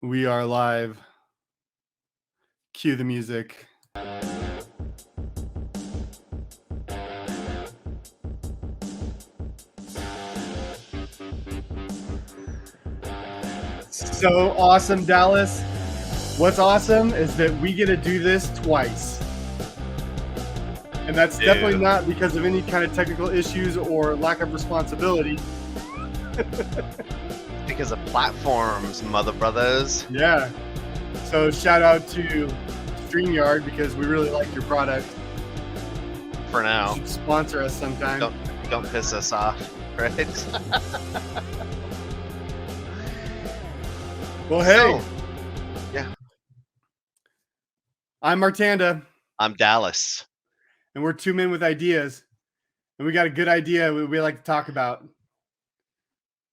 We are live. Cue the music. So awesome, Dallas. What's awesome is that we get to do this twice. And that's definitely Dude, not because of any kind of technical issues or lack of responsibility. because of platforms, mother brothers. Yeah. So shout out to StreamYard because we really like your product. For You now, should sponsor us sometime. don't piss us off, right? Well, hey, So, yeah, I'm Martanda, I'm Dallas. and we're two men with ideas. And we got a good idea we like to talk about. And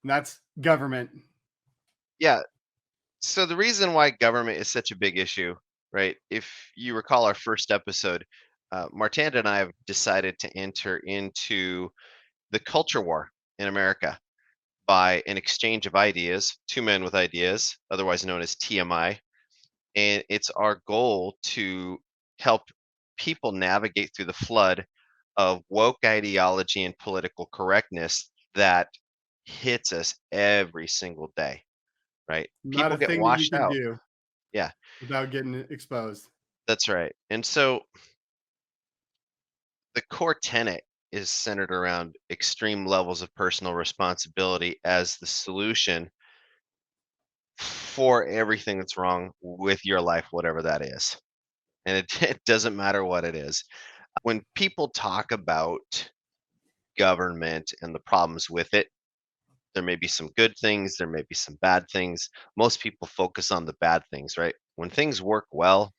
that's government. Yeah. So the reason why government is such a big issue, right? If you recall our first episode, Martanda and I have decided to enter into the culture war in America by an exchange of ideas, two men with ideas, otherwise known as TMI. And it's our goal to help people navigate through the flood of woke ideology and political correctness that hits us every single day, right? Not People a get thing that you washed can out. do Yeah, without getting exposed. that's right. And so the core tenet is centered around extreme levels of personal responsibility as the solution for everything that's wrong with your life, whatever that is. And it, it doesn't matter what it is. When people talk about government and the problems with it, there may be some good things, there may be some bad things. Most people focus on the bad things, right? When things work well,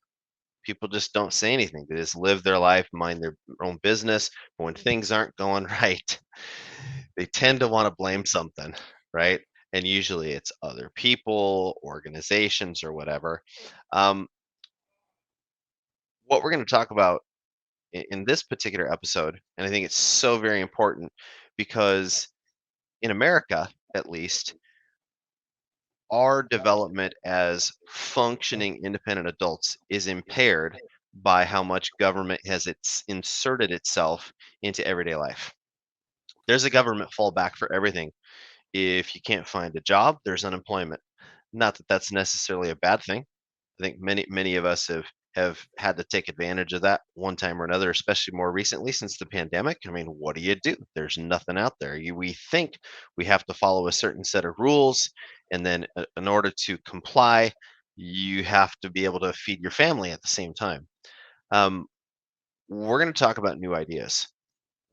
people just don't say anything. They just live their life, mind their own business. But when things aren't going right, they tend to want to blame something, right? And usually it's other people, organizations, or whatever. Um, what we're going to talk about in this particular episode, and I think it's so very important because in America, at least, our development as functioning independent adults is impaired by how much government has inserted itself into everyday life. There's a government fallback for everything. If you can't find a job, there's unemployment. Not that that's necessarily a bad thing. I think many of us have had to take advantage of that one time or another, especially more recently since the pandemic. I mean, what do you do? There's nothing out there. We think we have to follow a certain set of rules, and then in order to comply, you have to be able to feed your family at the same time. Um, we're going to talk about new ideas.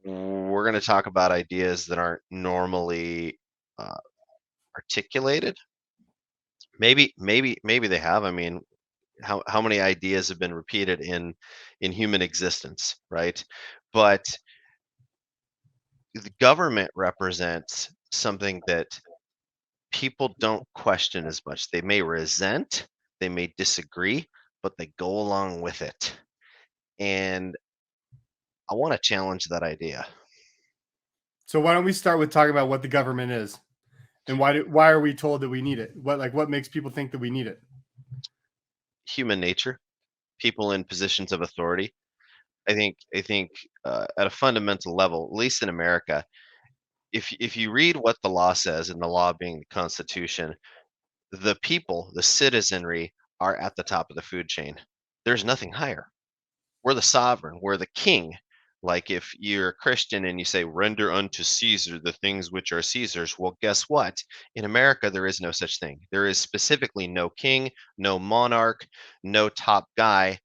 We're going to talk about ideas that aren't normally uh, articulated. Maybe they have. I mean, how many ideas have been repeated in human existence, right? But the government represents something that people don't question as much. They may resent, they may disagree, but they go along with it. And I want to challenge that idea. So why don't we start with talking about what the government is and why are we told that we need it? What makes people think that we need it? Human nature, people in positions of authority. I think at a fundamental level, at least in America, if you read what the law says, and the law being the Constitution, the people, the citizenry, are at the top of the food chain. There's nothing higher. We're the sovereign, we're the king. Like if you're a Christian and you say, render unto Caesar the things which are Caesar's, well, guess what? In America, there is no such thing. There is specifically no king, no monarch, no top guy.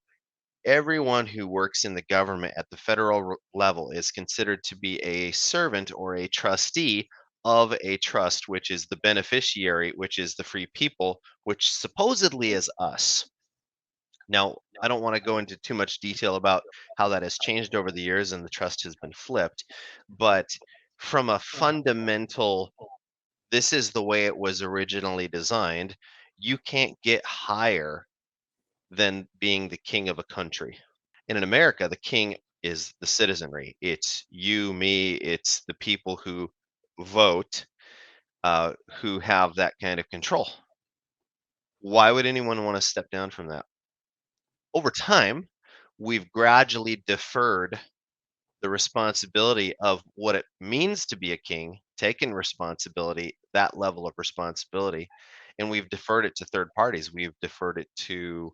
Everyone who works in the government at the federal level is considered to be a servant or a trustee of a trust, which is the beneficiary, which is the free people, which supposedly is us. Now, I don't want to go into too much detail about how that has changed over the years and the trust has been flipped, but from a fundamental, this is the way it was originally designed, you can't get higher than being the king of a country. And in America, the king is the citizenry. It's you, me, it's the people who vote, who have that kind of control. Why would anyone want to step down from that? Over time, we've gradually deferred the responsibility of what it means to be a king, taken responsibility, that level of responsibility, and we've deferred it to third parties. We've deferred it to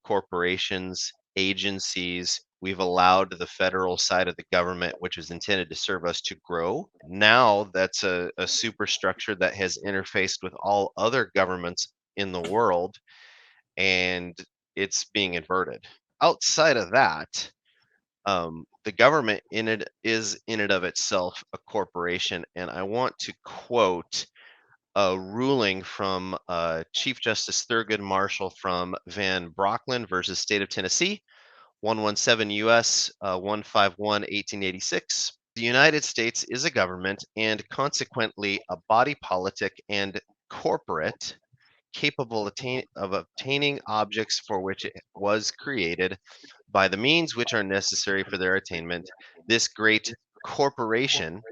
corporations, agencies. We've allowed the federal side of the government, which is intended to serve us, to grow. Now that's a superstructure that has interfaced with all other governments in the world, and it's being inverted. Outside of that, the government in and of itself a corporation, and I want to quote a ruling from Chief Justice Thurgood Marshall from Van Brocklin versus State of Tennessee, 117 U.S. 151 1886. The United States is a government and consequently a body politic and corporate capable of obtaining objects for which it was created by the means which are necessary for their attainment. This great corporation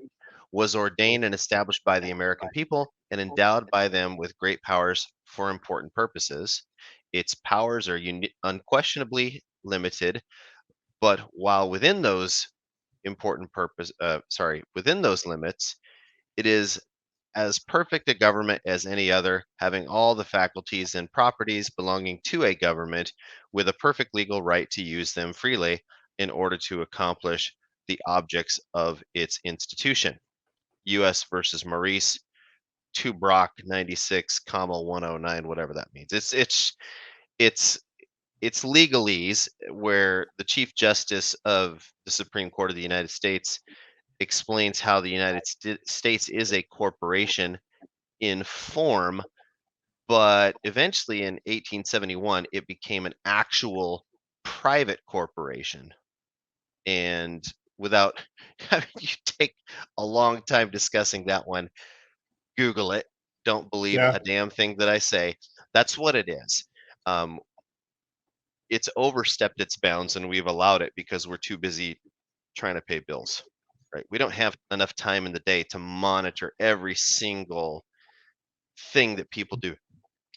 was ordained and established by the American people and endowed by them with great powers for important purposes. Its powers are unquestionably limited, but while within those within those limits, it is as perfect a government as any other, having all the faculties and properties belonging to a government, with a perfect legal right to use them freely in order to accomplish the objects of its institution. U.S. versus Maurice, 2 Brock 96, comma 109, whatever that means. It's it's legalese where the Chief Justice of the Supreme Court of the United States explains how the United States is a corporation in form, but eventually in 1871 it became an actual private corporation. And without you take a long time discussing that one, Google it. Don't believe Yeah. a damn thing that I say. That's what it is. Um, it's overstepped its bounds, and we've allowed it because we're too busy trying to pay bills. Right? We don't have enough time in the day to monitor every single thing that people do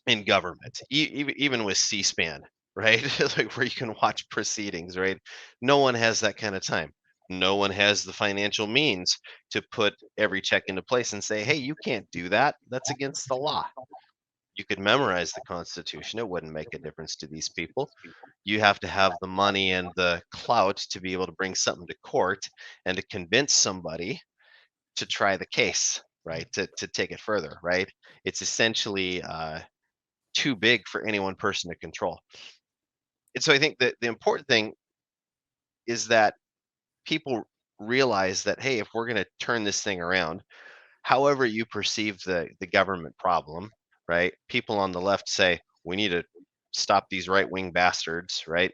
in government, even with C-SPAN, right? Like where you can watch proceedings, right? No one has that kind of time. No one has the financial means to put every check into place and say, hey, you can't do that. That's against the law. You could memorize the Constitution. It wouldn't make a difference to these people. You have to have the money and the clout to be able to bring something to court and to convince somebody to try the case, right? To take it further, right? It's essentially too big for any one person to control. And so I think that the important thing is that people realize that, hey, if we're going to turn this thing around, however you perceive the government problem, right? People on the left say we need to stop these right wing bastards, right?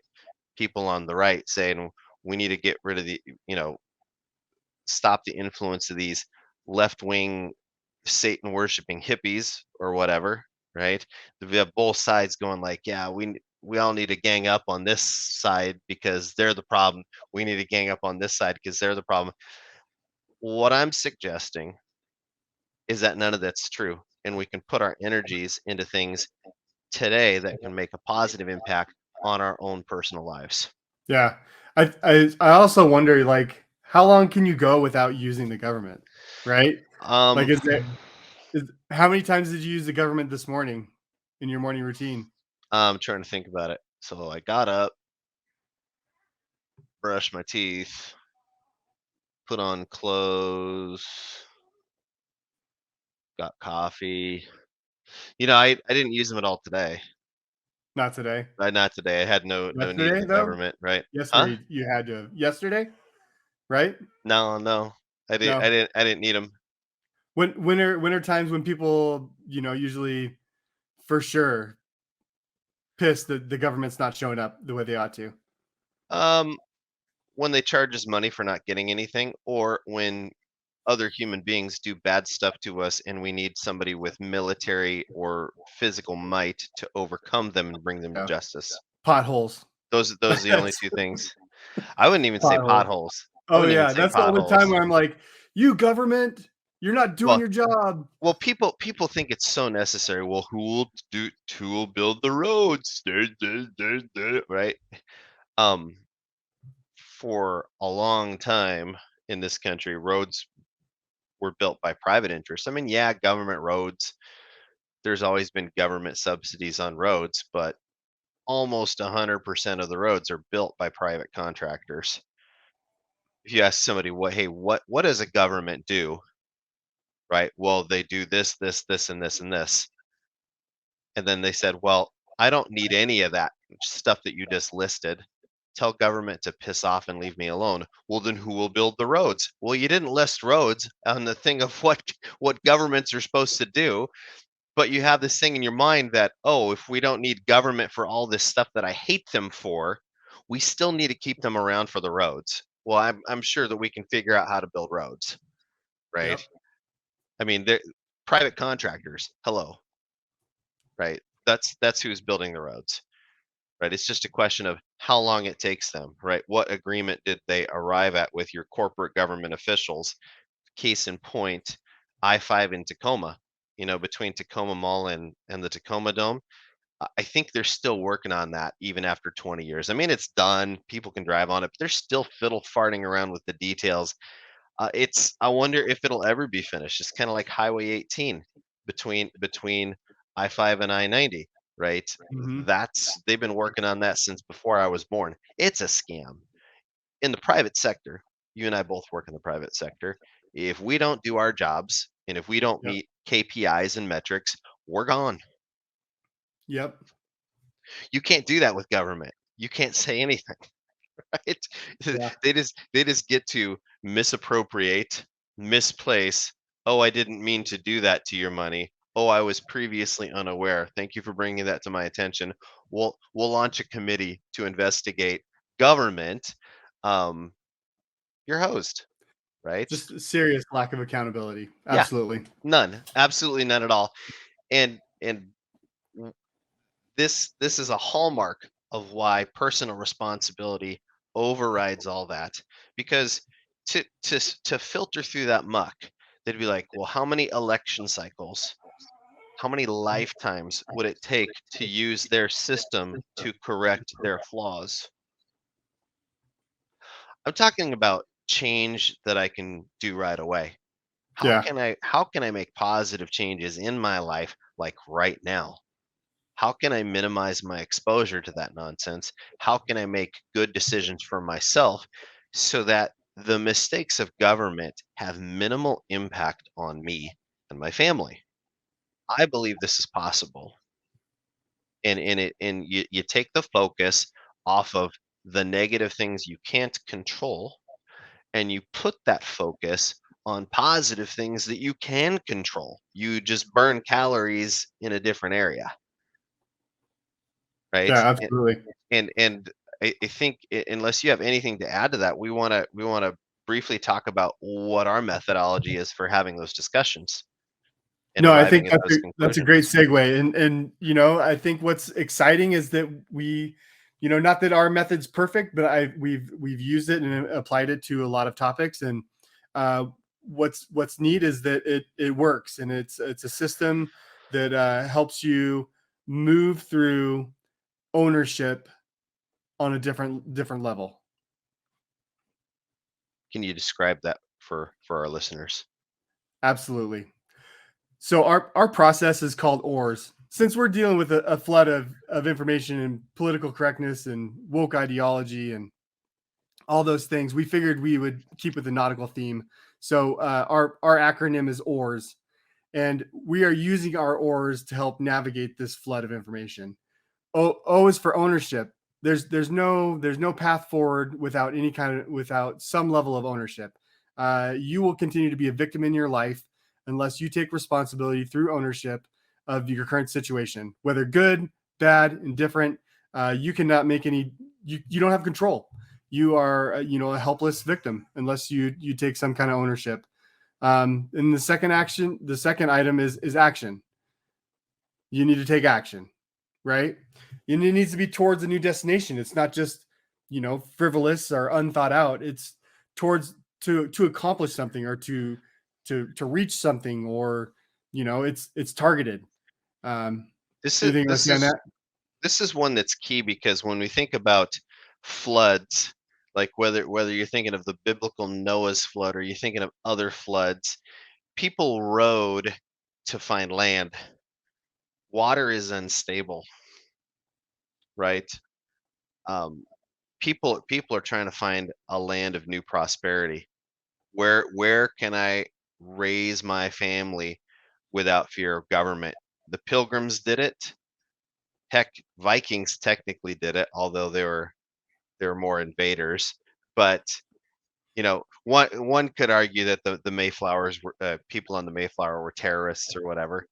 People on the right saying we need to get rid of the, stop the influence of these left wing Satan worshiping hippies or whatever, right? We have both sides going like, yeah, we all need to gang up on this side because they're the problem. We need to gang up on this side because they're the problem. What I'm suggesting is that none of that's true, and we can put our energies into things today that can make a positive impact on our own personal lives. Yeah. I also wonder, like, how long can you go without using the government? Right? Like, Um, how many times did you use the government this morning in your morning routine? I'm trying to think about it. So I got up, brushed my teeth, put on clothes, got coffee. I didn't use them at all today. Not today. Not today. I had no need Yesterday for though? government, right? Huh? Yesterday you had to yesterday, right? No, no. No. I didn't need them. When winter times when people, usually for sure pissed that the government's not showing up the way they ought to. Um, when they charge us money for not getting anything, or when other human beings do bad stuff to us and we need somebody with military or physical might to overcome them and bring them to Yeah. justice. Potholes. Those are the only That's two things. I wouldn't even say potholes. potholes. I Oh wouldn't even yeah, say that's the only time potholes. where I'm like, "You government, You're not doing Well, your job. well, people think it's so necessary. Well, who will build the roads? Right? Um, for a long time in this country, roads were built by private interests. I mean, yeah, government roads. There's always been government subsidies on roads, but almost 100% of the roads are built by private contractors. If you ask somebody, what does a government do? Right? Well, they do this, this, this, and this, and this. And then they said, well, I don't need any of that stuff that you just listed. Tell government to piss off and leave me alone. Well, then who will build the roads? Well, you didn't list roads on the thing of what governments are supposed to do, but you have this thing in your mind that, oh, if we don't need government for all this stuff that I hate them for, we still need to keep them around for the roads. Well, I'm sure that we can figure out how to build roads, right? Yep. I mean, they're private contractors. Hello, right? That's who's building the roads, right? It's just a question of how long it takes them, right? What agreement did they arrive at with your corporate government officials? Case in point, I-5 in Tacoma, between Tacoma Mall and the Tacoma Dome. I think they're still working on that even after 20 years. I mean, it's done. People can drive on it, but they're still fiddle farting around with the details. I wonder if it'll ever be finished. It's kind of like Highway 18 between I-5 and I-90, right? Hmm. They've been working on that since before I was born. It's a scam. In the private sector, you and I both work in the private sector. If we don't do our jobs and if we don't Yep. meet KPIs and metrics, we're gone. Yep. You can't do that with government. You can't say anything, right? Yeah. They just get to misappropriate, misplace. Oh, I didn't mean to do that to your money. Oh, I was previously unaware. Thank you for bringing that to my attention. We'll launch a committee to investigate government. Um, your host, right? Just a serious lack of accountability. Yeah, Absolutely. none, absolutely none at all. And this is a hallmark of why personal responsibility overrides all that, because to filter through that muck, they'd be like, well, how many election cycles, how many lifetimes would it take to use their system to correct their flaws? I'm talking about change that I can do right away. Yeah. How can I make positive changes in my life like right now? How can I minimize my exposure to that nonsense? How can I make good decisions for myself so that the mistakes of government have minimal impact on me and my family? I believe this is possible. And you take the focus off of the negative things you can't control and you put that focus on positive things that you can control. You just burn calories in a different area, right? Yeah. Absolutely. And I think unless you have anything to add to that, we want to briefly talk about what our methodology is for having those discussions and No, I arriving think at those that's a great conclusions. segue, and I think what's exciting is that we, not that our method's perfect, but we've used it and applied it to a lot of topics, and uh, what's neat is that it works, and it's a system that helps you move through ownership on a different level. Can you describe that for our listeners? Absolutely. So our process is called ORS. Since we're dealing with a flood of information and political correctness and woke ideology and all those things, we figured we would keep with the nautical theme. So our acronym is ORS, and we are using our ORS to help navigate this flood of information. O is for ownership. There's no path forward without some level of ownership. You will continue to be a victim in your life unless you take responsibility through ownership of your current situation, whether good, bad, indifferent. You cannot make any. You don't have control. You are a helpless victim unless you take some kind of ownership. And the second item is action. You need to take action, right? And it needs to be towards a new destination. It's not just, frivolous or unthought out. It's towards to accomplish something or to reach something, or it's targeted. This is Anything you want to this say on is that? this is one that's key because when we think about floods, like whether you're thinking of the biblical Noah's flood or you're thinking of other floods, people rode to find land. Water is unstable, right? Um, people are trying to find a land of new prosperity. Where can I raise my family without fear of government? The Pilgrims did it. Heck, Vikings technically did it, although they were more invaders. But one could argue that the Mayflowers were people on the Mayflower were terrorists or whatever,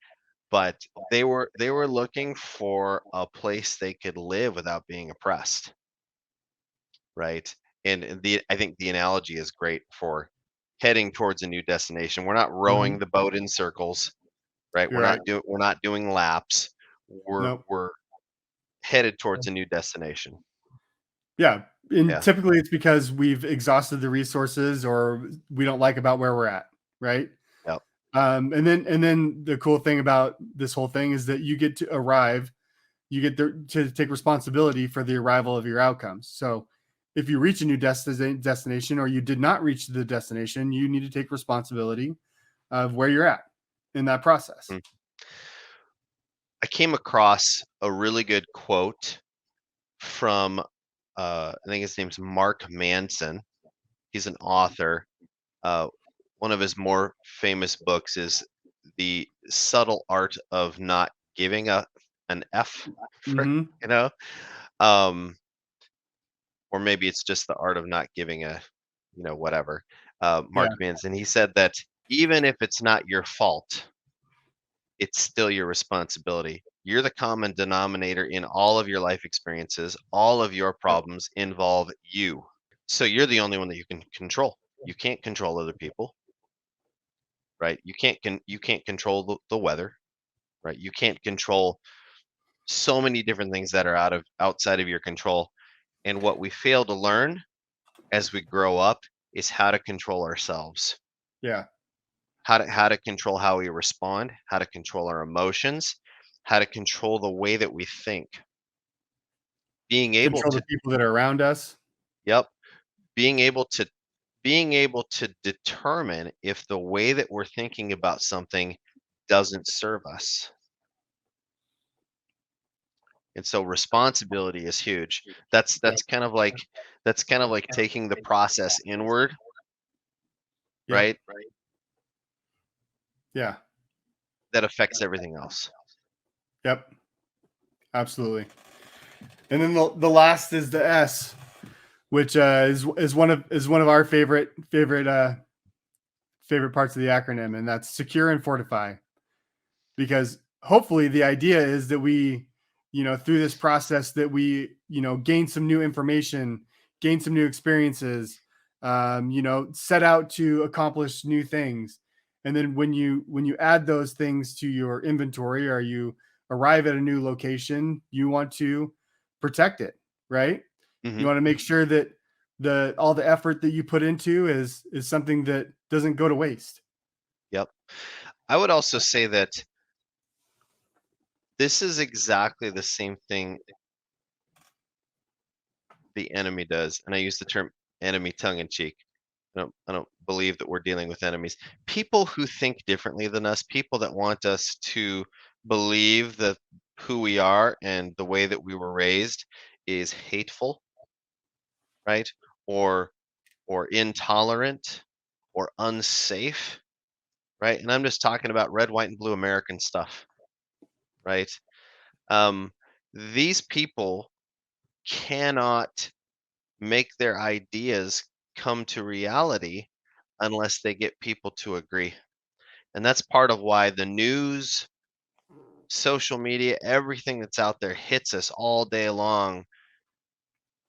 but they were looking for a place they could live without being oppressed, right? And I think the analogy is great for heading towards a new destination. We're not rowing Hmm. the boat in circles, right? You're right. We're not doing laps. We're Nope. we're headed towards a new destination. Yeah. And Yeah. typically it's because we've exhausted the resources, or we don't like about where we're at. Right. Yep. And then the cool thing about this whole thing is that you get to arrive, you get to take responsibility for the arrival of your outcomes. So if you reach a new destination, or you did not reach the destination, you need to take responsibility of where you're at in that process. Mm. I came across a really good quote from I think his name's Mark Manson. He's an author. Uh, One of his more famous books is The Subtle Art of Not Giving an F for, Hmm. you know, um, or maybe it's just the art of not giving a, whatever. Yeah. Mark Manson, he said that even if it's not your fault, it's still your responsibility. You're the common denominator in all of your life experiences. All of your Yep. problems involve you. So you're the only one that you can control. You can't control other people, right? You can't control the weather, right? You can't control so many different things that are outside of your control. And what we fail to learn as we grow up is how to control ourselves, Yeah. how to control how we respond, how to control our emotions, how to control the way that we think. Being able Control the to people that are around us. Yep, being able to determine if the way that we're thinking about something doesn't serve us. And so responsibility is huge. That's Yep. that's kind of like that's kind of like taking the process inward, Yep. right? Yeah. That affects everything else. Yep. Absolutely. And then the last is the S, which is one of our favorite parts of the acronym, and that's secure and fortify. Because hopefully the idea is that we, through this process, that we, gain some new information, gain some new experiences, set out to accomplish new things. And then when you add those things to your inventory, or you arrive at a new location, you want to protect it, right? You Hmm. want to make sure that the all the effort that you put into is something that doesn't go to waste. Yep. I would also say that this is exactly the same thing the enemy does, and I use the term enemy tongue in cheek. I don't believe that we're dealing with enemies. People who think differently than us, people that want us to believe that who we are and the way that we were raised is hateful, right? Or intolerant or unsafe, right? And I'm just talking about red, white, and blue American stuff, right? Um, these people cannot make their ideas come to reality unless they get people to agree. And that's part of why the news, social media, everything that's out there hits us all day long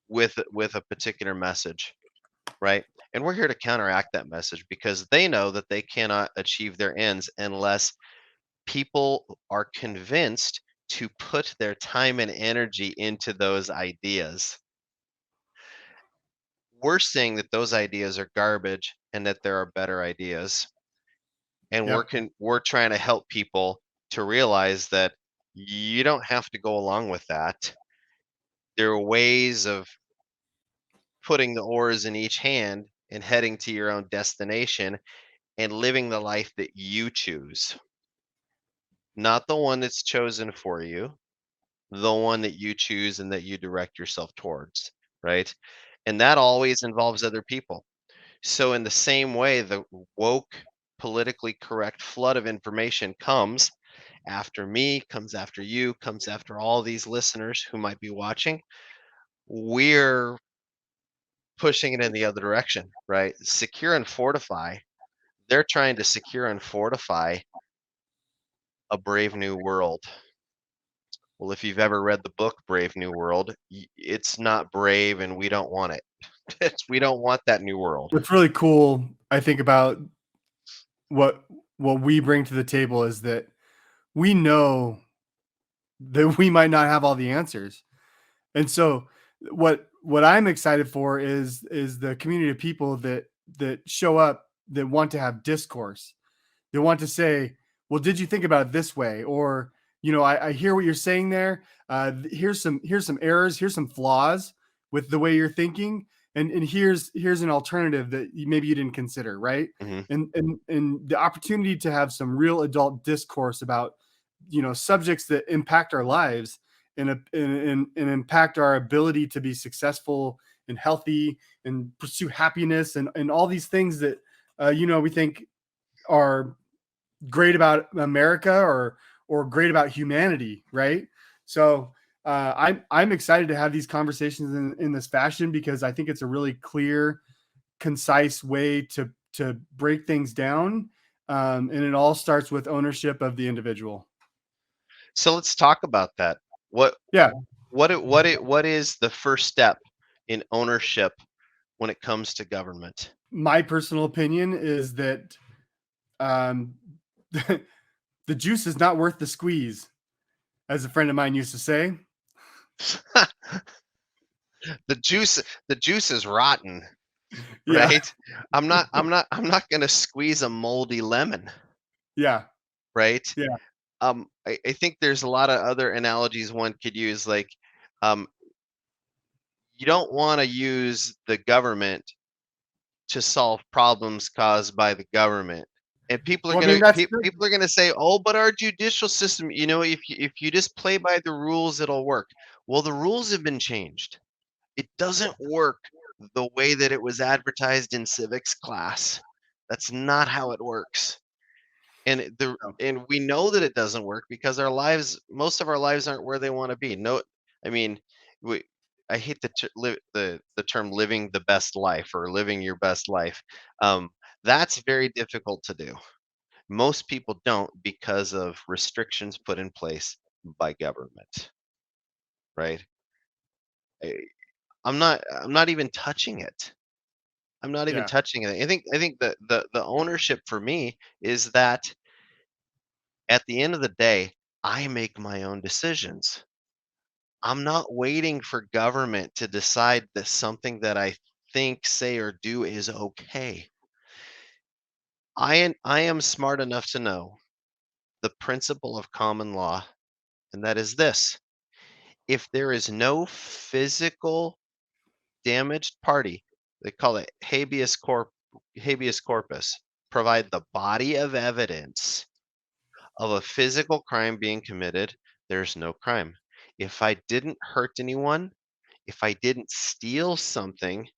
with a particular message, right? And we're here to counteract that message because they know that they cannot achieve their ends unless people are convinced to put their time and energy into those ideas. We're saying that those ideas are garbage and that there are better ideas. and Yep. we're trying to help people to realize that you don't have to go along with that. There are ways of putting the oars in each hand and heading to your own destination and living the life that you choose, not the one that's chosen for you, the one that you choose and that you direct yourself towards, right? And that always involves other people. So, in the same way, the woke, politically correct flood of information comes after me, comes after you, comes after all these listeners who might be watching. We're pushing it in the other direction, right? Secure and fortify. They're trying to secure and fortify a brave new world. Well, if you've ever read the book Brave New World, it's not brave and we don't want it. We don't want that new world. What's really cool, I think, about what what we bring to the table is that we know that we might not have all the answers. And so what I'm excited for is the community of people that show up that want to have discourse. They want to say, "Well, did you think about it this way?" Or, I hear what you're saying there. Here's some errors. Here's some flaws with the way you're thinking, and here's an alternative that maybe you didn't consider, right? Hmm. And the opportunity to have some real adult discourse about subjects that impact our lives and impact our ability to be successful and healthy and pursue happiness and all these things that we think are great about America or great about humanity, right? So I'm excited to have these conversations in this fashion because I think it's a really clear, concise way to break things down, and it all starts with ownership of the individual. So let's talk about that. What Yeah, what is the first step in ownership when it comes to government? my personal opinion is that um, the juice is not worth the squeeze, as a friend of mine used to say. the juice the juice is rotten, Yeah, right? I'm not going to squeeze a moldy lemon, yeah, right? yeah. I think there's a lot of other analogies one could use, like, um, you don't want to use the government to solve problems caused by the government. And Well, I mean, people are gonna say, "Oh, but our judicial system, if you just play by the rules, it'll work." Well, the rules have been changed. It doesn't work the way that it was advertised in civics class. That's not how it works. And we know that it doesn't work because most of our lives aren't where they want to be. No, I mean, we I hate the term living the best life or living your best life. Um, that's very difficult to do. Most people don't because of restrictions put in place by government, right? I, I'm not even touching it. I'm not even yeah, touching it. I think the ownership for me is that at the end of the day, I make my own decisions. I'm not waiting for government to decide that something that I think, say, or do is okay. I am smart enough to know the principle of common law, and that is this: if there is no physical damaged party, they call it habeas corpus, provide the body of evidence of a physical crime being committed, there's no crime. If I didn't hurt anyone, if I didn't steal something,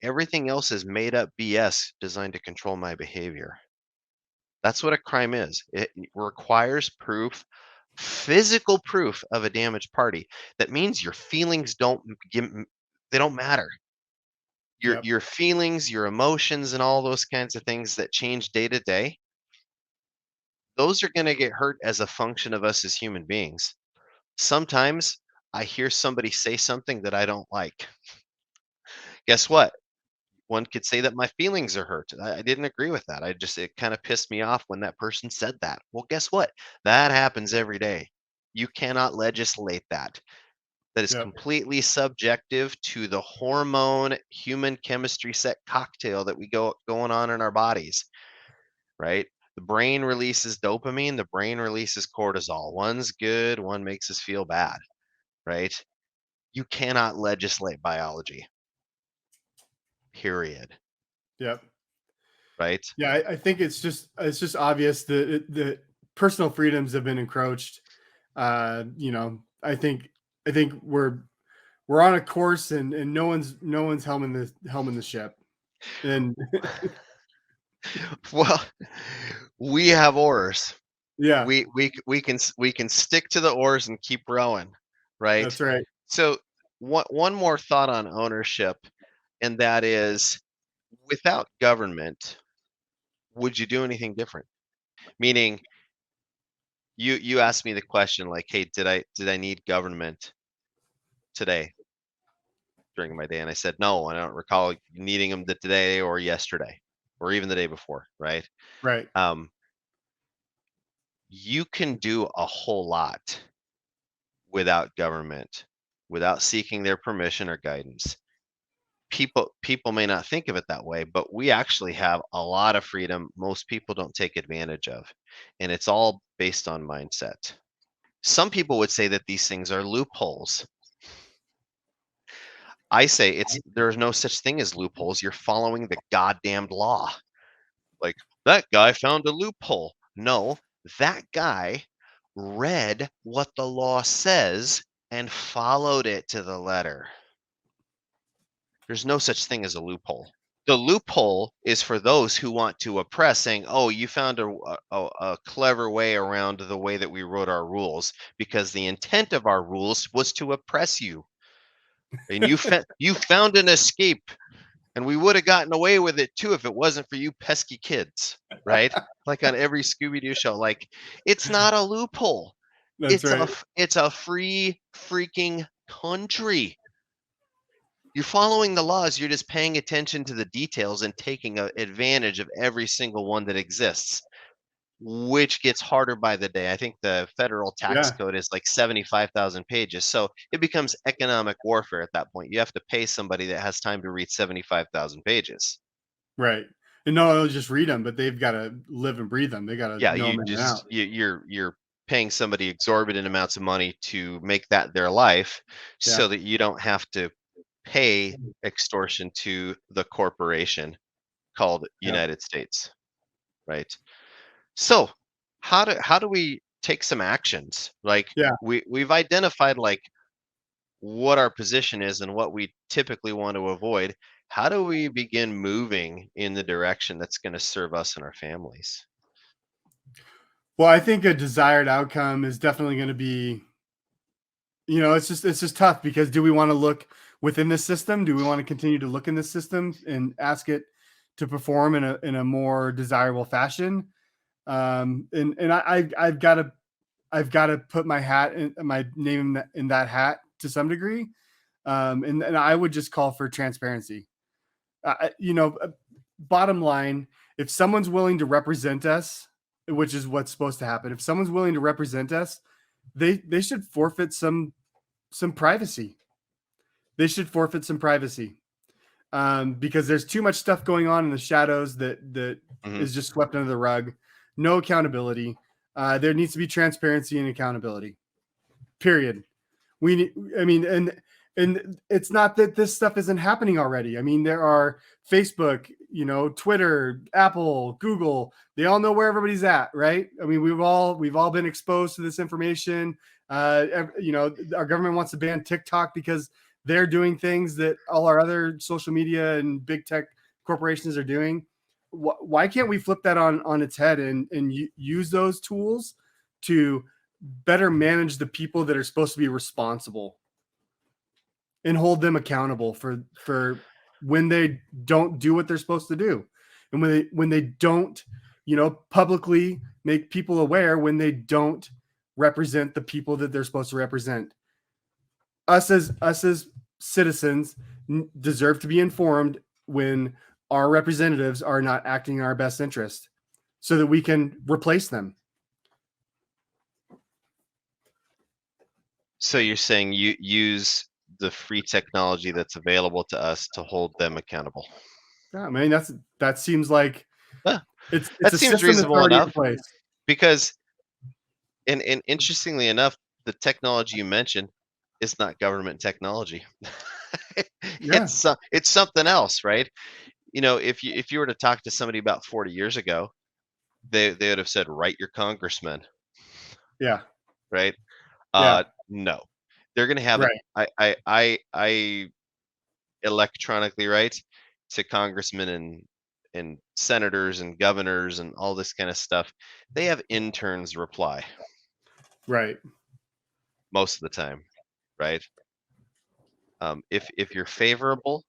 everything else is made up BS designed to control my behavior. That's what a crime is. It requires proof, physical proof of a damaged party. That means your feelings they don't matter. Your yep. your feelings, your emotions, and all those kinds of things that change day to day, those are going to get hurt as a function of us as human beings. Sometimes I hear somebody say something that I don't like. Guess what? One could say that my feelings are hurt. I didn't agree with that. It kind of pissed me off when that person said that. Well, guess what? That happens every day. You cannot legislate that. that is Yep. completely subjective to the hormone human chemistry set cocktail that we going on in our bodies, right? The brain releases dopamine, the brain releases cortisol. One's good, one makes us feel bad, right? You cannot legislate biology, period, Yep. right? Yeah, I think it's just obvious that the personal freedoms have been encroached. I think we're on a course, and no one's helming the ship. And Well, we have oars. yeah, We can stick to the oars and keep rowing, right? that's right. So one more thought on ownership, and that is, without government, would you do anything different? Meaning, you asked me the question like, hey, did I need government today during my day? And I said no. I don't recall needing them today or yesterday or even the day before, right? Right. Um, you can do a whole lot without government, without seeking their permission or guidance. People may not think of it that way, but we actually have a lot of freedom most people don't take advantage of, and it's all based on mindset. Some people would say that these things are loopholes. I say there's no such thing as loopholes. You're following the goddamned law. Like, that guy found a loophole. No, that guy read what the law says and followed it to the letter. There's no such thing as a loophole. The loophole is for those who want to oppress, saying, "Oh, you found a clever way around the way that we wrote our rules, because the intent of our rules was to oppress you, and you found an escape, and we would have gotten away with it too if it wasn't for you pesky kids." Right? Like on every Scooby Doo show. Like, it's not a loophole. That's It's right. a free freaking country. You're following the laws, you're just paying attention to the details and taking advantage of every single one that exists, which gets harder by the day. I think the federal tax Yeah. code is like 75,000 pages. So it becomes economic warfare at that point. You have to pay somebody that has time to read 75,000 pages. Right. And no, they'll just read them, but they've got to live and breathe them. They got to Yeah, know them in and out. you're paying somebody exorbitant amounts of money to make that their life, Yeah. so that you don't have to pay extortion to the corporation called Yep. United States, right? So, how do we take some actions? Like, Yeah. we've identified like what our position is and what we typically want to avoid. How do we begin moving in the direction that's going to serve us and our families? Well, I think a desired outcome is definitely going to be, it's just tough, because do we want to look within this system? Do we want to continue to look in this system and ask it to perform in a more desirable fashion? And I've got to put my name in that hat to some degree. And I would just call for transparency. Uh, you know, uh, Bottom line, if someone's willing to represent us, which is what's supposed to happen, if someone's willing to represent us, they should forfeit some privacy. They should forfeit some privacy, because there's too much stuff going on in the shadows that Hmm. is just swept under the rug. No accountability. There needs to be transparency and accountability. Period. I mean, and it's not that this stuff isn't happening already. I mean, there are Facebook, Twitter, Apple, Google. They all know where everybody's at, right? I mean, we've all been exposed to this information. Our government wants to ban TikTok because they're doing things that all our other social media and big tech corporations are doing. Why can't we flip that on its head and use those tools to better manage the people that are supposed to be responsible, and hold them accountable for when they don't do what they're supposed to do, and when they don't, publicly make people aware when they don't represent the people that they're supposed to represent. Us as citizens deserve to be informed when our representatives are not acting in our best interest, so that we can replace them. So you're saying you use the free technology that's available to us to hold them accountable. Yeah, I mean, that seems like Yeah, it's that a seems system that's reasonable already in enough place. because and interestingly enough, the technology you mentioned is not government technology. Yeah, It's something else, right? You know, if you were to talk to somebody about 40 years ago, they would have said, write your congressman, yeah, right? yeah, No, they're gonna have it. right, I electronically write to congressmen and senators and governors and all this kind of stuff. They have interns reply right. most of the time, right? If you're favorable,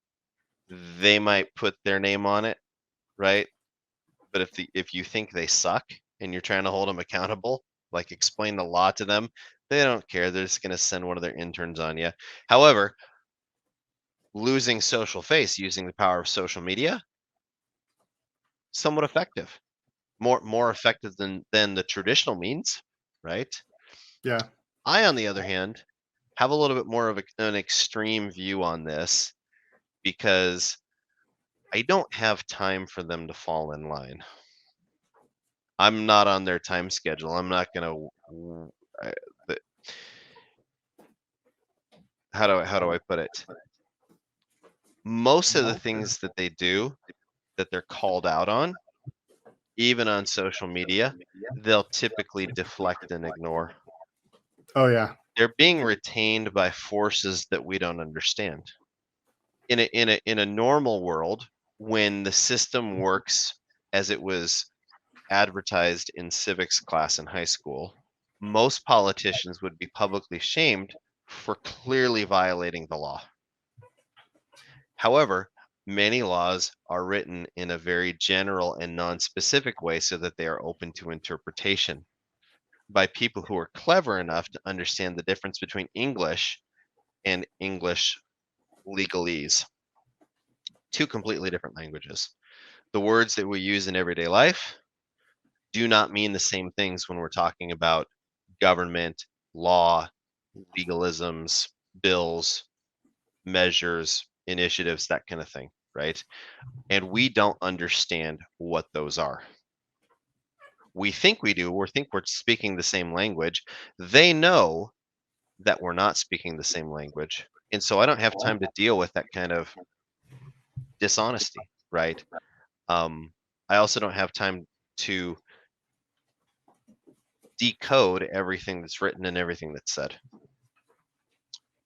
they might put their name on it, right? But if you think they suck and you're trying to hold them accountable, like explain the law to them, they don't care. They're just going to send one of their interns on you. However, losing social face using the power of social media, somewhat effective. More effective than the traditional means, right? Yeah, I, on the other hand, have a little bit more of an extreme view on this because I don't have time for them to fall in line. I'm not on their time schedule. I'm not gonna. The, how do I put it? Most of the things that they do that they're called out on, even on social media, they'll typically deflect and ignore. oh yeah, They're being retained by forces that we don't understand. In a normal world, when the system works as it was advertised in civics class in high school, most politicians would be publicly shamed for clearly violating the law. However, many laws are written in a very general and non-specific way so that they are open to interpretation by people who are clever enough to understand the difference between English and English legalese, two completely different languages. The words that we use in everyday life do not mean the same things when we're talking about government, law, legalisms, bills, measures, initiatives, that kind of thing, right? And we don't understand what those are. We think we do, we think we're speaking the same language. They know that we're not speaking the same language. And so I don't have time to deal with that kind of dishonesty, right? Um, I also don't have time to decode everything that's written and everything that's said.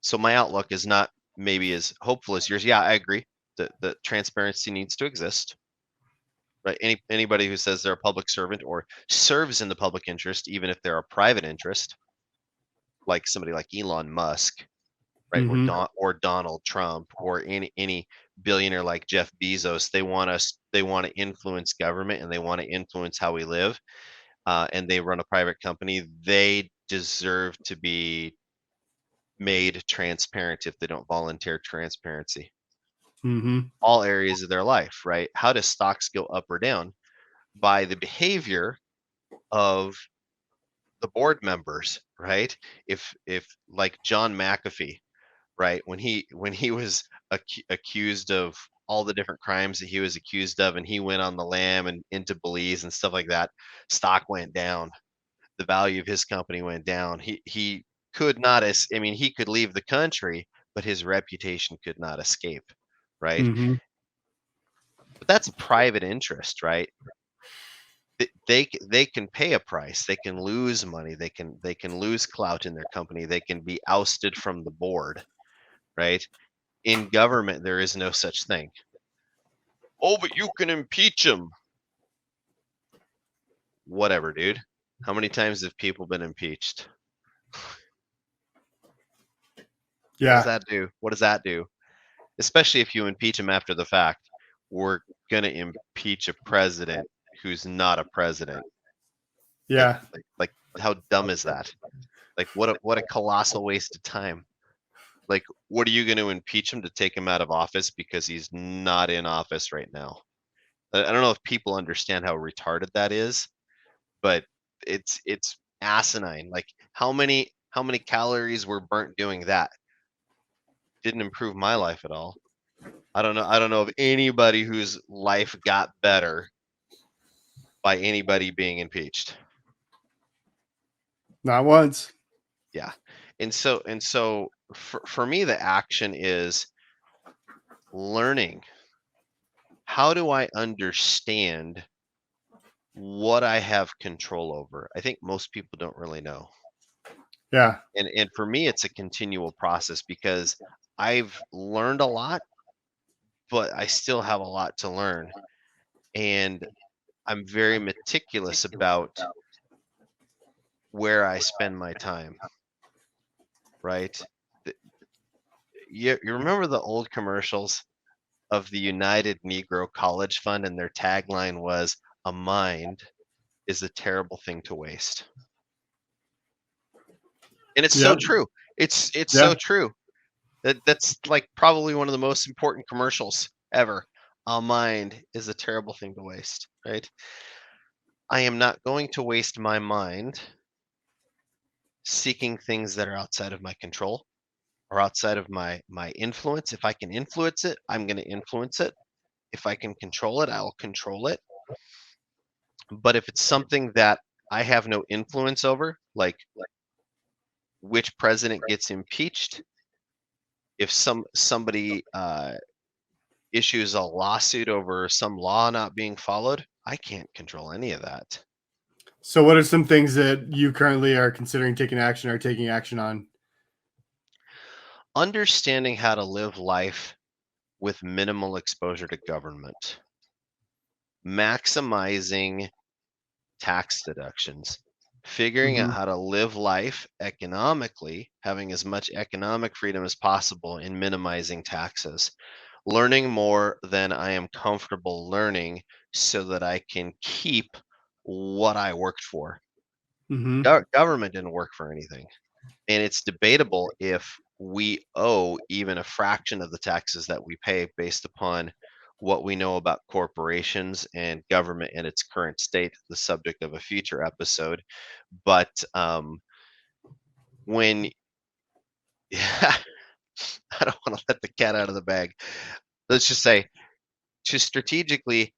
So my outlook is not maybe as hopeful as yours. Yeah, I agree that transparency needs to exist, right? Anybody who says they're a public servant or serves in the public interest, even if they're a private interest, like somebody like Elon Musk, right, or hmm Donald Trump, or any billionaire like Jeff Bezos, they want to influence government and they want to influence how we live, and they run a private company. They deserve to be made transparent if they don't volunteer transparency. hmm All areas of their life, right? How do stocks go up or down? By the behavior of the board members, right? If like John McAfee, right, when he was accused of all the different crimes that he was accused of, and he went on the lam and into Belize and stuff like that, stock went down. The value of his company went down. He could not as I mean, he could leave the country, but his reputation could not escape, right? hmm But that's a private interest, right? They can pay a price. They can lose money. They can lose clout in their company. They can be ousted from the board, right? In government, there is no such thing. Oh, but you can impeach him. Whatever, dude. How many times have people been impeached? What does yeah, that do? What does that do? Especially if you impeach him after the fact. We're gonna impeach a president who's not a president. Like, yeah, like how dumb is that? Like, what a colossal waste of time. Like, what are you going to impeach him to take him out of office because he's not in office right now? I don't know if people understand how retarded that is, but it's asinine. Like, How many calories were burnt doing that? Didn't improve my life at all. I don't know of anybody whose life got better by anybody being impeached. Not once. Yeah. And so for me, the action is learning. How do I understand what I have control over? I think most people don't really know. Yeah. And for me, it's a continual process because I've learned a lot, but I still have a lot to learn. And I'm very meticulous about where I spend my time, right? Th- you remember the old commercials of the United Negro College Fund, and their tagline was, "A mind is a terrible thing to waste." And it's so Yep. true. It's so Yeah. true. That's like probably one of the most important commercials ever. A mind is a terrible thing to waste, right? I am not going to waste my mind seeking things that are outside of my control or outside of my influence. If I can influence it, I'm going to influence it. If I can control it, I'll control it. But if it's something that I have no influence over, like which president gets impeached, if somebody issues a lawsuit over some law not being followed, I can't control any of that. So, what are some things that you currently are considering taking action or taking action on? Understanding how to live life with minimal exposure to government, maximizing tax deductions, figuring out Hmm. how to live life economically, having as much economic freedom as possible in minimizing taxes, learning more than I am comfortable learning so that I can keep what I worked for. Hmm. Government didn't work for anything. And it's debatable if we owe even a fraction of the taxes that we pay based upon what we know about corporations and government in its current state, the subject of a future episode. But when yeah, I don't want to let the cat out of the bag. Let's just say to strategically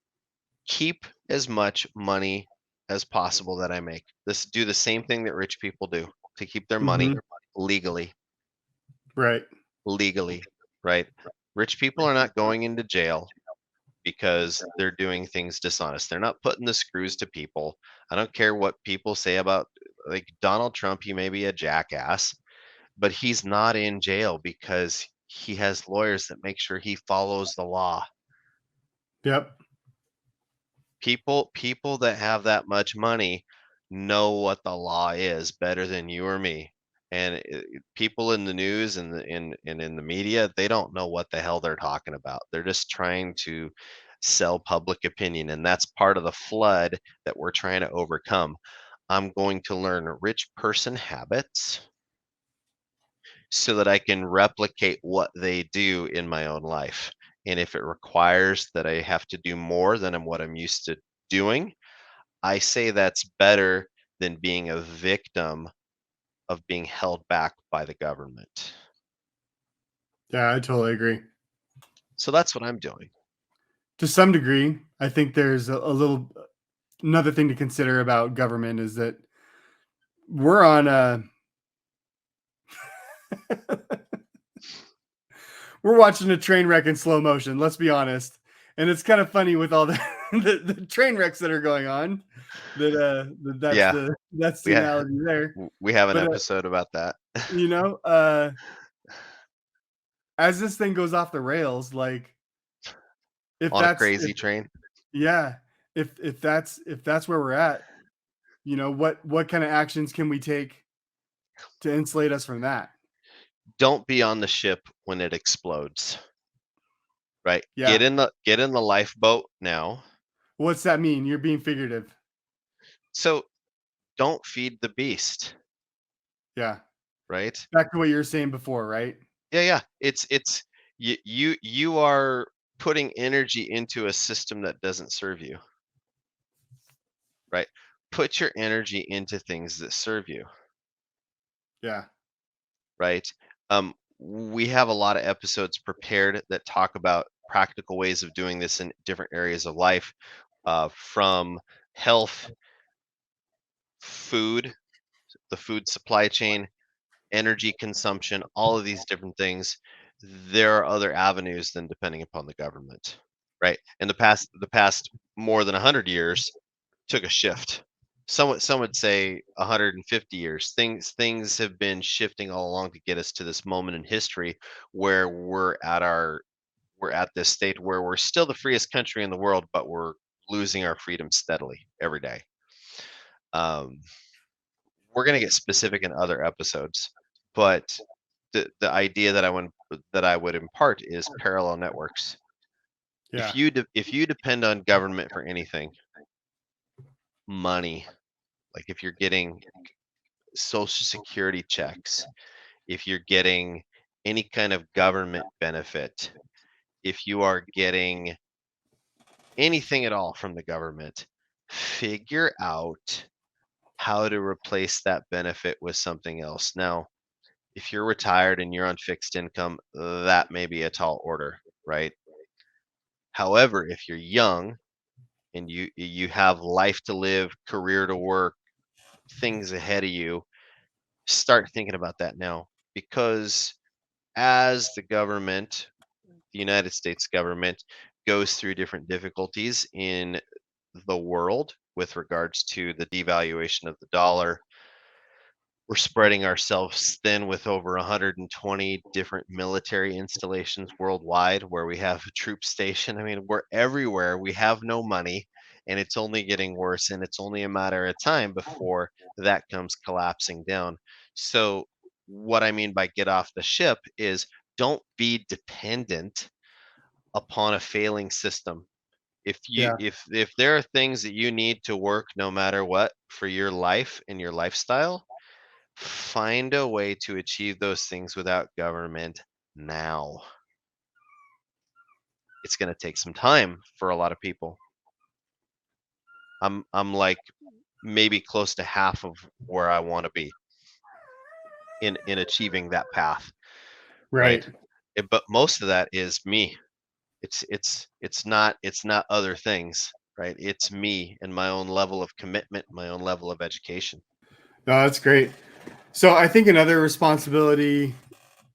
keep as much money as possible that I make. This do the same thing that rich people do to keep their money Hmm. legally, Right. legally, right? Rich people are not going into jail because they're doing things dishonest. They're not putting the screws to people. I don't care what people say about like Donald Trump, he may be a jackass, but he's not in jail because he has lawyers that make sure he follows the law. Yep. People that have that much money know what the law is better than you or me. And people in the news and in the media, they don't know what the hell they're talking about. They're just trying to sell public opinion, and that's part of the flood that we're trying to overcome. I'm going to learn rich person habits so that I can replicate what they do in my own life. And if it requires that I have to do more than what I'm used to doing, I say that's better than being a victim of being held back by the government. Yeah, I totally agree. So that's what I'm doing. To some degree, I think there's a little another thing to consider about government is that we're on a we're watching a train wreck in slow motion. Let's be honest, and it's kind of funny with all the the train wrecks that are going on. That's Yeah, the we ha- analogy there. we have an But episode about that. you know, as this thing goes off the rails, like if On a that's if crazy train. yeah, if that's where we're at, what kind of actions can we take to insulate us from that? Don't be on the ship when it explodes. Right? Yeah. Get in the lifeboat now. What's that mean? You're being figurative. So don't feed the beast, Yeah. right? Back to what you were saying before, right? Yeah, yeah. It's you are putting energy into a system that doesn't serve you, right? Put your energy into things that serve you. Yeah. right? We have a lot of episodes prepared that talk about practical ways of doing this in different areas of life, from health, food, the food supply chain, energy consumption, all of these different things. There are other avenues than depending upon the government, right? In the past more than 100 years took a shift. Some would say 150 years. Things have been shifting all along to get us to this moment in history where we're at this state where we're still the freest country in the world, but we're losing our freedom steadily every day. Um, we're gonna get specific in other episodes, but the idea that I would impart is parallel networks. Yeah. If you depend on government for anything, money, like if you're getting social security checks, if you're getting any kind of government benefit, if you are getting anything at all from the government, figure out how to replace that benefit with something else. Now, if you're retired and you're on fixed income, that may be a tall order, right? However, if you're young and you have life to live, career to work, things ahead of you, start thinking about that now, because as the United States government goes through different difficulties in the world with regards to the devaluation of the dollar, we're spreading ourselves thin with over 120 different military installations worldwide where we have a troop station. I mean, we're everywhere. We have no money, and it's only getting worse. And it's only a matter of time before that comes collapsing down. So, what I mean by get off the ship is don't be dependent upon a failing system. Yeah. If there are things that you need to work no matter what for your life and your lifestyle, find a way to achieve those things without government now. It's going to take some time for a lot of people. I'm like maybe close to half of where I want to be in achieving that path, right? Right. But most of that is me. It's not other things, right? It's me and my own level of commitment, my own level of education. No, that's great. So I think another responsibility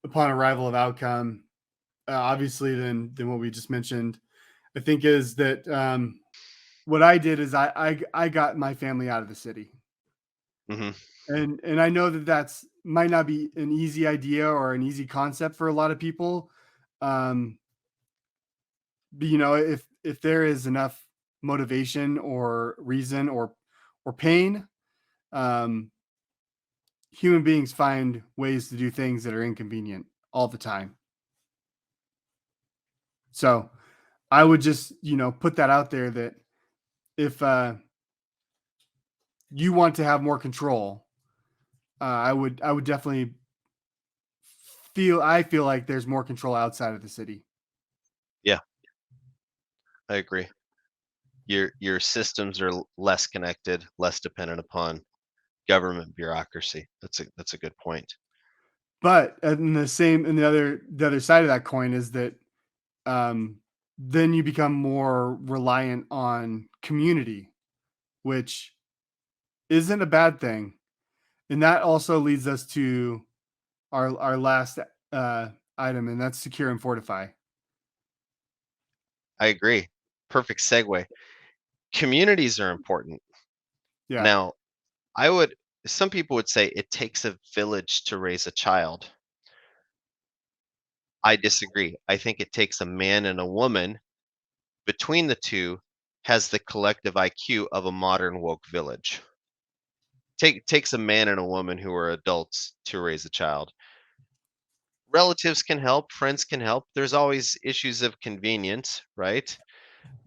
upon arrival of outcome, obviously, than what we just mentioned, I think is that what I did is I got my family out of the city, Hmm. and I know that that's might not be an easy idea or an easy concept for a lot of people. Um, but if there is enough motivation or reason or pain, um, human beings find ways to do things that are inconvenient all the time. So I would just, put that out there that if you want to have more control, I would definitely I feel like there's more control outside of the city. Yeah, I agree. Your systems are less connected, less dependent upon government bureaucracy. That's a good point. But in the other side of that coin is that um, then you become more reliant on community, which isn't a bad thing. And that also leads us to our last uh, item, and that's secure and fortify. I agree. Perfect segue. Communities are important. Yeah. Now, I would some people would say it takes a village to raise a child. I disagree. I think it takes a man and a woman between the two has the collective IQ of a modern woke village. Takes a man and a woman who are adults to raise a child. Relatives can help, friends can help. There's always issues of convenience, right?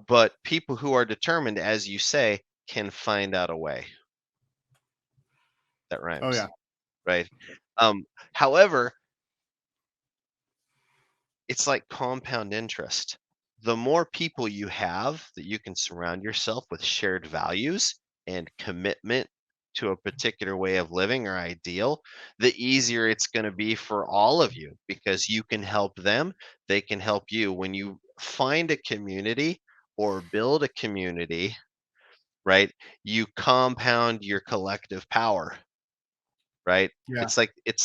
But people who are determined, as you say, can find out a way. That Oh rhymes, yeah. right? Um, however, it's like compound interest. The more people you have that you can surround yourself with shared values and commitment to a particular way of living or ideal, the easier it's going to be for all of you because you can help them, they can help you. When you find a community or build a community, right, you compound your collective power, right? Yeah. It's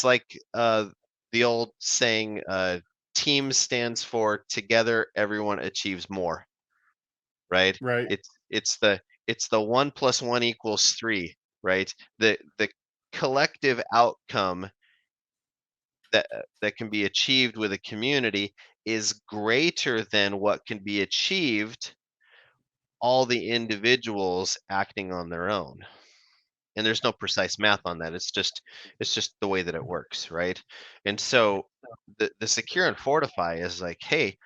like the old saying, team stands for together everyone achieves more, right? Right. It's the 1 plus 1 equals 3, right? The collective outcome that can be achieved with a community is greater than what can be achieved all the individuals acting on their own. And there's no precise math on that. It's just the way that it works, right? And so the secure and fortify is like, hey,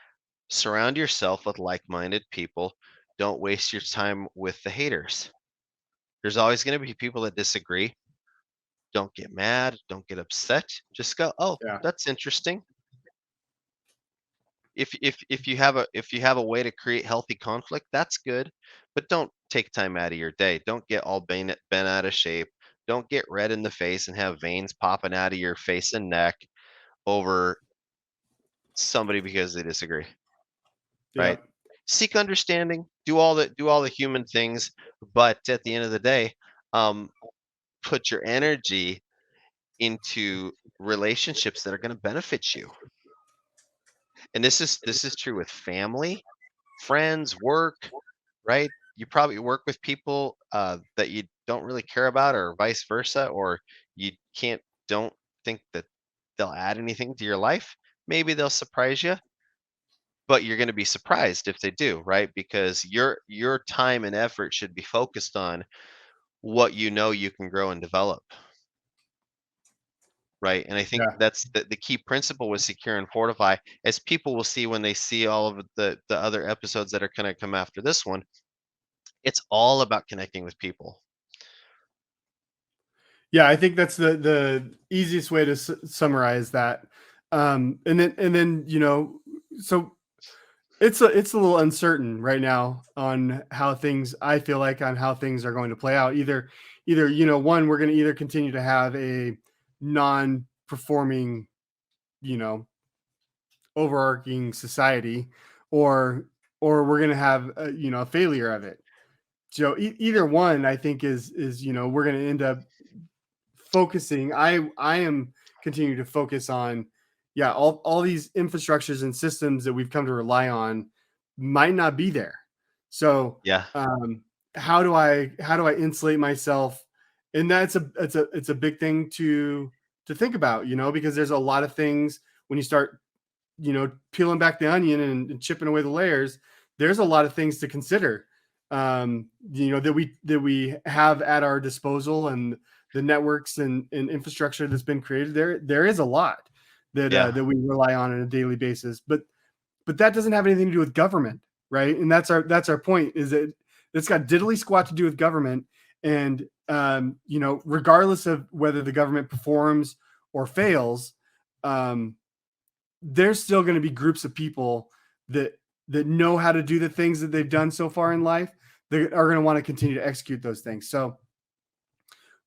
surround yourself with like-minded people. Don't waste your time with the haters. There's always going to be people that disagree. Don't get mad, don't get upset. Just go, "Oh, Yeah. that's interesting." If you have a way to create healthy conflict, that's good, but don't take time out of your day. Don't get all bent out of shape. Don't get red in the face and have veins popping out of your face and neck over somebody because they disagree, right? Yep. Seek understanding, do all the human things, but at the end of the day, um, put your energy into relationships that are going to benefit you. And this is true with family, friends, work, right? You probably work with people that you don't really care about, or vice versa, or you don't think that they'll add anything to your life. Maybe they'll surprise you, but you're going to be surprised if they do, right? Because your time and effort should be focused on what you know you can grow and develop, right? And I think Yeah. that's the key principle with secure and fortify, as people will see when they see all of the other episodes that are going to come after this one. It's all about connecting with people. Yeah, I think that's the easiest way to summarize that. And then so it's a little uncertain right now on how things, I feel like, on how things are going to play out. Either one, we're going to either continue to have a non-performing, you know, overarching society, or we're going to have a failure of it. So either one, I think, is we're going to end up focusing. I am continuing to focus on, yeah, all these infrastructures and systems that we've come to rely on might not be there. So Yeah, how do I insulate myself? And that's it's a big thing to think about, because there's a lot of things when you start, peeling back the onion and chipping away the layers. There's a lot of things to consider, that we have at our disposal, and the networks and infrastructure that's been created. There is a lot that yeah, that we rely on a daily basis, but that doesn't have anything to do with government, right? And that's our point, is that it's got diddly squat to do with government. And regardless of whether the government performs or fails, um, there's still going to be groups of people that know how to do the things that they've done so far in life, that are going to want to continue to execute those things. So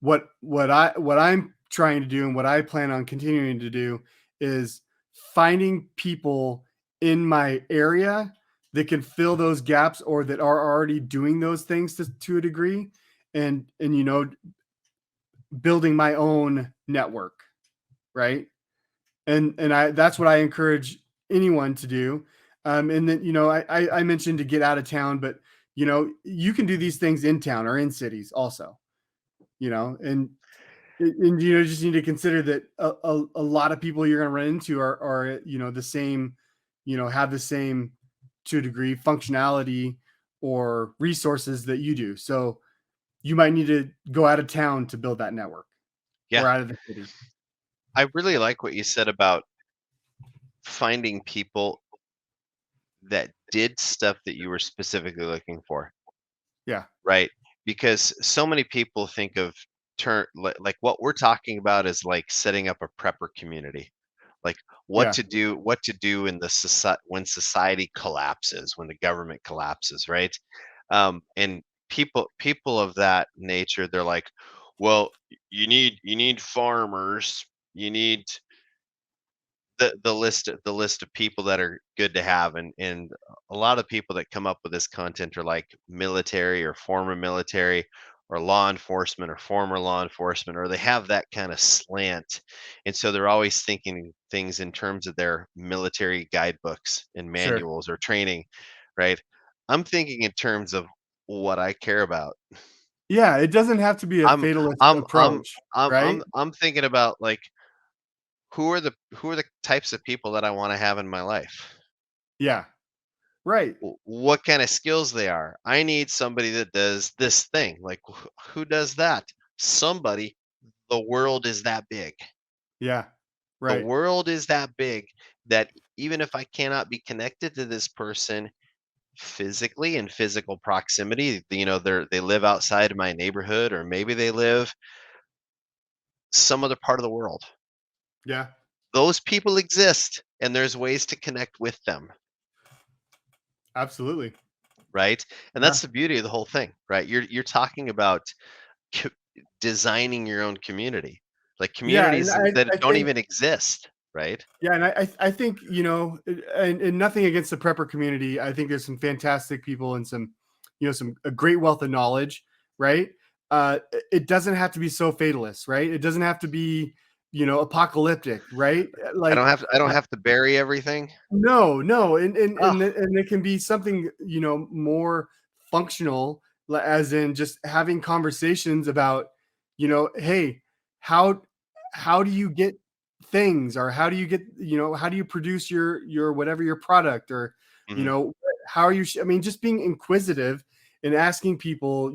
what I'm trying to do, and what I plan on continuing to do, is finding people in my area that can fill those gaps, or that are already doing those things to a degree, and building my own network, right? And I that's what I encourage anyone to do. And then I mentioned to get out of town, but you can do these things in town or in cities also. And you just need to consider that a lot of people you're going to run into are the same, have the same, to a degree, functionality or resources that you do. So you might need to go out of town to build that network, yeah. or out of the city. I really like what you said about finding people that did stuff that you were specifically looking for, Yeah, right? Because so many people think of like what we're talking about is like setting up a prepper community. Like yeah, what to do in the society when society collapses, when the government collapses, right? And people of that nature, they're like, Well, you need farmers, you need the list of people that are good to have, and a lot of people that come up with this content are like military or former military or law enforcement or former law enforcement, or they have that kind of slant, and so they're always thinking things in terms of their military guidebooks and Sure. manuals or training, right? I'm thinking in terms of what I care about. Yeah, it doesn't have to be a i'm fatalist i'm i'm approach, i'm right? i'm, I'm thinking about, like, who are the types of people that I want to have in my life? Yeah, right. What kind of skills they are. I need somebody that does this thing. Like, who does that? Somebody. The world is that big. Yeah, The right. world is that big that even if I cannot be connected to this person physically in physical proximity, they live outside of my neighborhood, or maybe they live some other part of the world. Yeah, Those people exist, and there's ways to connect with them, absolutely. right? And Yeah. that's the beauty of the whole thing, right? You're talking about co- designing your own community, like Yeah, and communities I that don't think even exist, right? yeah, and I think, and nothing against the prepper community. I think there's some fantastic people and some, some a great wealth of knowledge, right? It doesn't have to be so fatalist, right? It doesn't have to be, apocalyptic, right? Like, I don't have to bury everything. no, no, Oh, and it can be something, more functional, as in just having conversations about, hey, how how do you get things, or how do you get, how do you produce your whatever your product, or you mhm. know how are you? I mean, just being inquisitive and asking people,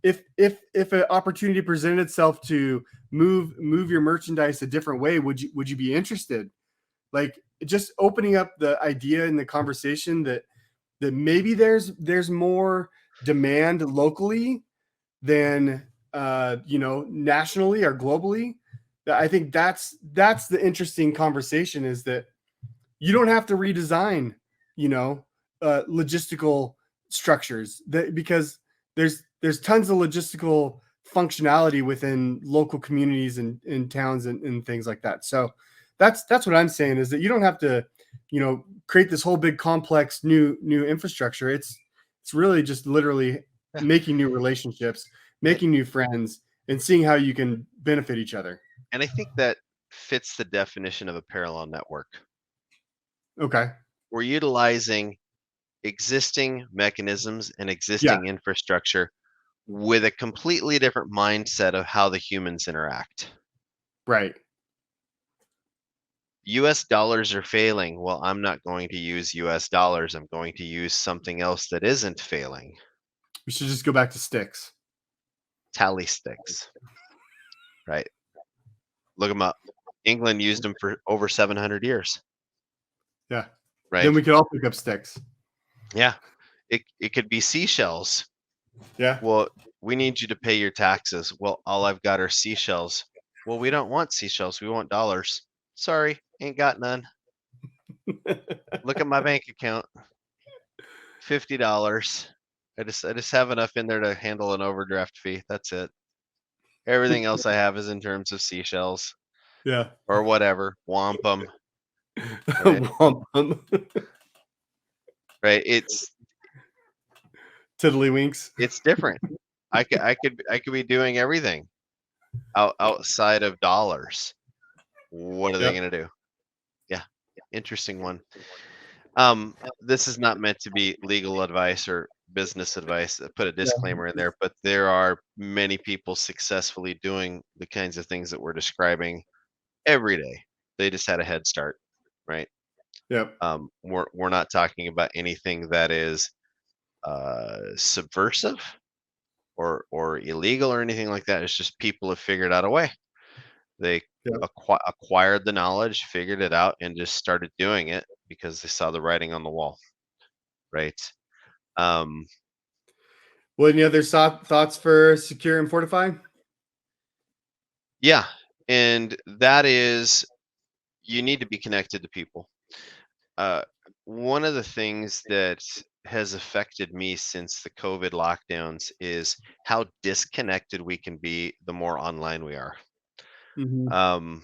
if an opportunity presented itself to move your merchandise a different way, would you be interested? Like, just opening up the idea in the conversation that maybe there's more demand locally than, nationally or globally. I think that's the interesting conversation, is that you don't have to redesign, you know, logistical structures, because there's tons of logistical functionality within local communities and towns and things like that. So that's what I'm saying, is that you don't have to, create this whole big complex new infrastructure. It's really just literally Yeah. making new relationships, And, making new friends, and seeing how you can benefit each other. and I think that fits the definition of a parallel network. Okay. We're utilizing existing mechanisms and Yeah. existing infrastructure with a completely different mindset of how the humans interact. Right. US dollars are failing. Well, I'm not going to use US dollars. I'm going to use something else that isn't failing. We should just go back to sticks. Tally sticks, right? Look them up. England used them for over 700 years, Yeah. Then right? we could all pick up sticks. Yeah. It could be seashells. Yeah. Well, we need you to pay your taxes. Well, all I've got are seashells. Well, we don't want seashells. We want dollars. Sorry, ain't got none. Look at my bank account. $50. I just have enough in there to handle an overdraft fee. That's it. Everything else I have is in terms of seashells Yeah. or whatever. Wampum, right? Wampum. Right. Tiddlywinks. It's different. I could be doing everything outside of dollars. What are they Yep. gonna do? Yeah. Interesting one. This is not meant to be legal advice or business advice. Put a Yeah. disclaimer in there, but there are many people successfully doing the kinds of things that we're describing every day. They just had a head start, right? Yep. We're not talking about anything that is subversive or illegal or anything like that. It's just people have figured out a way. They Yep. acquired the knowledge, figured it out, and just started doing it because they saw the writing on the wall, right? Um, Well, any other thoughts for secure and fortify? yeah, and that is, you need to be connected to people. Uh, one of the things that has affected me since the COVID lockdowns is how disconnected we can be the more online we are. Mhm. Um,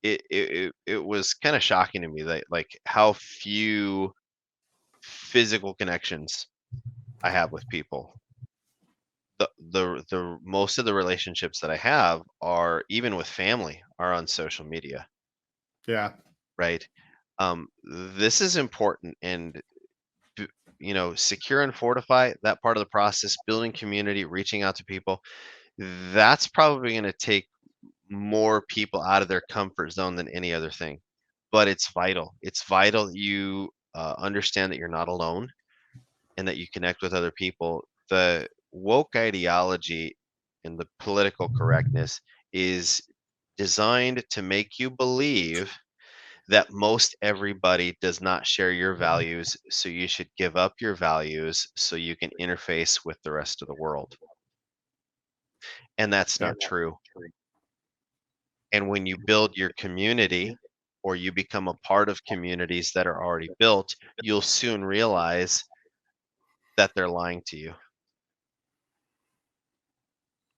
it was kind of shocking to me that like how few physical connections I have with people. The most of the relationships that I have are even with family are on social media, Yeah. right? This is important and b- secure and fortify that part of the process, building community, reaching out to people. That's probably going to take more people out of their comfort zone than any other thing. But it's vital. It's vital that you understand that you're not alone and that you connect with other people. The woke ideology and the political correctness is designed to make you believe that most everybody does not share your values, so you should give up your values so you can interface with the rest of the world. And that's Yeah. not true. And when you build your community or you become a part of communities that are already built, you'll soon realize that they're lying to you.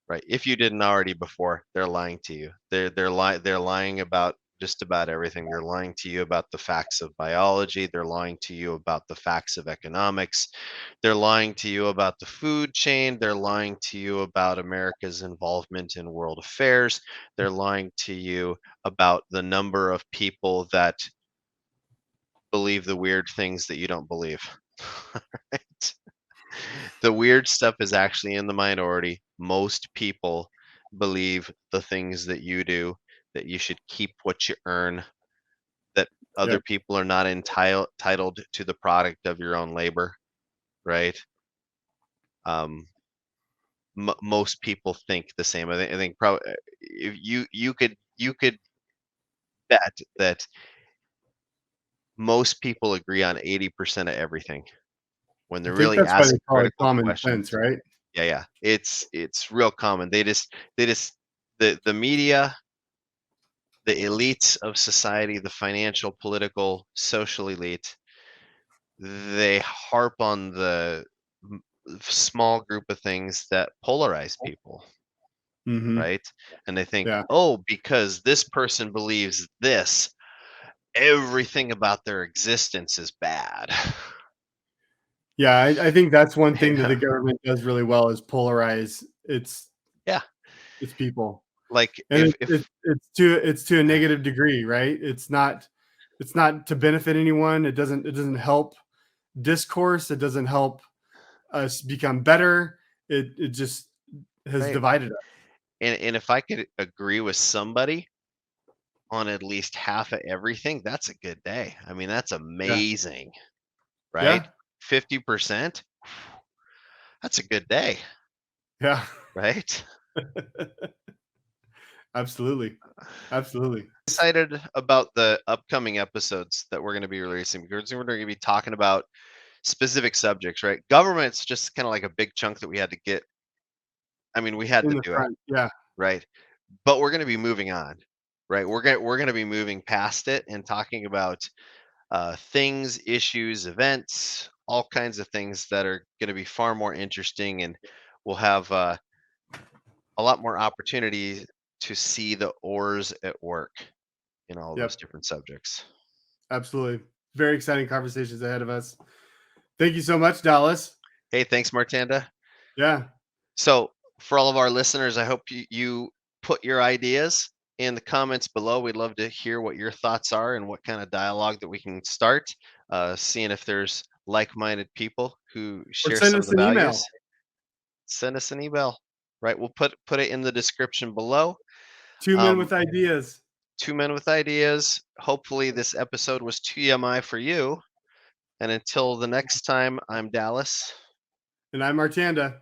Right. If you didn't already before, they're lying to you. They're lying about just about everything. They're lying to you about the facts of biology. They're lying to you about the facts of economics. They're lying to you about the food chain. They're lying to you about America's involvement in world affairs. They're lying to you about the number of people that believe the weird things that you don't believe. Right? The weird stuff is actually in the minority. Most people believe the things that you do, that you should keep what you earn, that Yep. other people are not entitled to the product of your own labor, right? Um, most people think the same. I think probably if you could bet that most people agree on 80% of everything when I they're think really that's why they asking call it critical common sense, questions. right? Yeah, yeah. It's real common. They just the media, the elites of society, the financial, political, social elite, they harp on the m- small group of things that polarize people, Mhm. right? And they think, Yeah. "Oh, because this person believes this, everything about their existence is bad." Yeah, I think that's one You thing that the know? government does really well is polarize Yeah. its people. Like And it's to a uh, negative degree, right? It's not to benefit anyone. It doesn't help discourse. It doesn't help us become better. It just has right. divided us. And if I could agree with somebody on at least half of everything, that's a good day. I mean, that's Yeah. amazing, right? Yeah. 50%, that's a good day, Yeah. right? Absolutely. Absolutely. Excited about the upcoming episodes that we're going to be releasing because we're going to be talking about specific subjects, right? Government's just kind of like a big chunk that we had to get. I mean, we had In to the do it, front. Yeah. right? But we're going to be moving on, right? We're going to be moving past it and talking about things, issues, events, all kinds of things that are going to be far more interesting, and we'll have a lot more opportunity to see the oars at work in all those Yep. different subjects. Absolutely. Very exciting conversations ahead of us. Thank you so much, Dallas. Hey, thanks, Martanda. Yeah. So, for all of our listeners, I hope you put your ideas in the comments below. We'd love to hear what your thoughts are and what kind of dialogue that we can start, seeing if there's like minded people who Or share send some of us the an email. values. Send us an email. Right, we'll put it in the description below. Two men Um, with ideas. Two men with ideas. Hopefully, this episode was TMI for you. And until the next time, I'm Dallas. And I'm Marchanda.